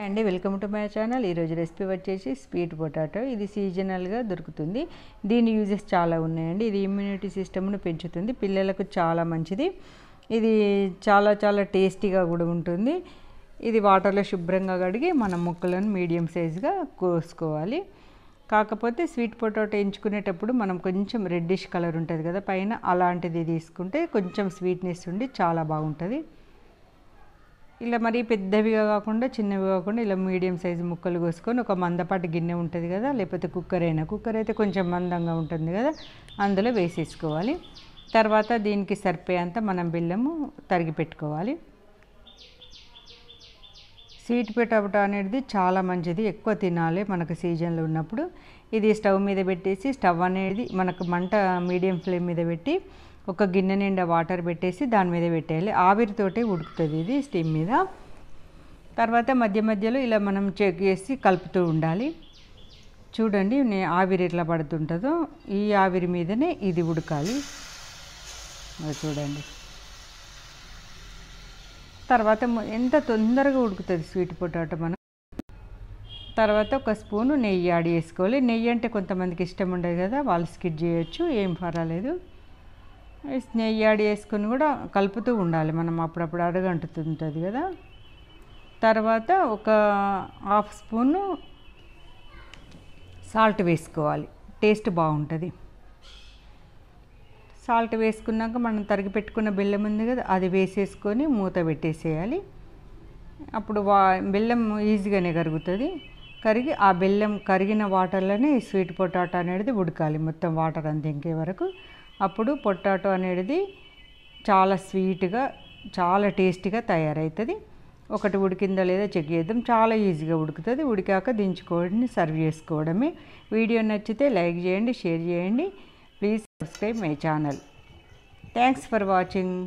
అండి welcome to my channel. ఈరోజు recipe వచ్చేసి స్వీట్ పొటాటో. ఇది సీజనల్గా దొరుకుతుంది. దీని యూజెస్ చాలా ఉన్నాయండి. ఇది ఇమ్యూనిటీ సిస్టమ్ను పెంచుతుంది, పిల్లలకు చాలా మంచిది. ఇది చాలా చాలా టేస్టీగా కూడా ఉంటుంది. ఇది వాటర్లో శుభ్రంగా కడిగి మనం ముక్కలను మీడియం సైజుగా కోసుకోవాలి. కాకపోతే స్వీట్ పొటాటో ఎంచుకునేటప్పుడు మనం కొంచెం రెడ్డిష్ కలర్ ఉంటుంది కదా పైన, అలాంటిది తీసుకుంటే కొంచెం స్వీట్నెస్ ఉండి చాలా బాగుంటుంది. ఇలా మరీ పెద్దవిగా కాకుండా చిన్నవి కాకుండా ఇలా మీడియం సైజు ముక్కలు కోసుకొని ఒక మందపాటి గిన్నె ఉంటుంది కదా, లేకపోతే కుక్కర్ అయితే కొంచెం మందంగా ఉంటుంది కదా, అందులో వేసేసుకోవాలి. తర్వాత దీనికి సరిపోయేంత మనం బెల్లము తరిగి పెట్టుకోవాలి. స్వీట్ పొటాటో అనేది చాలా మంచిది, ఎక్కువ తినాలి మనకు సీజన్లో ఉన్నప్పుడు. ఇది స్టవ్ మీద పెట్టేసి, స్టవ్ అనేది మనకు మంట మీడియం ఫ్లేమ్ మీద పెట్టి ఒక గిన్నె నిండా వాటర్ పెట్టేసి దాని మీద పెట్టేయాలి. ఆవిరితోటే ఉడుకుతుంది ఇది స్టీమ్ మీద. తర్వాత మధ్య మధ్యలో ఇలా మనం చెక్ చేసి కలుపుతూ ఉండాలి. చూడండి ఆవిరి ఎట్లా పడుతుంటుందో, ఈ ఆవిరి మీదనే ఇది ఉడకాలి. చూడండి తర్వాత ఎంత తొందరగా ఉడుకుతుంది స్వీట్ పొటాటో. మనం తర్వాత ఒక స్పూను నెయ్యి యాడ్ చేసుకోవాలి. నెయ్యి అంటే కొంతమందికి ఇష్టం ఉండదు కదా, వాళ్ళు స్కిప్ చేయొచ్చు, ఏం పర్వాలేదు. నెయ్యి యాడ్ చేసుకొని కూడా కలుపుతూ ఉండాలి మనం, అప్పుడప్పుడు అడుగంటుతుంటుంది కదా. తర్వాత ఒక హాఫ్ స్పూను సాల్ట్ వేసుకోవాలి, టేస్ట్ బాగుంటుంది. సాల్ట్ వేసుకున్నాక మనం తరిగి పెట్టుకున్న బెల్లం ఉంది కదా, అది వేసేసుకొని మూత పెట్టేసేయాలి. అప్పుడు బెల్లం ఈజీగానే కరుగుతుంది. కరిగి ఆ బెల్లం కరిగిన వాటర్లోనే ఈ స్వీట్ పొటాటో అనేది ఉడకాలి, మొత్తం వాటర్ అంతా ఇంకే వరకు. అప్పుడు పొటాటో అనేది చాలా స్వీట్గా చాలా టేస్టీగా తయారవుతుంది. ఒకటి ఉడికిందా లేదా చెక్ చేద్దాం. చాలా ఈజీగా ఉడుకుతుంది. ఉడికాక దించుకోవడం, సర్వ్ చేసుకోవడమే. వీడియో నచ్చితే లైక్ చేయండి, షేర్ చేయండి. Please subscribe my channel. Thanks for watching.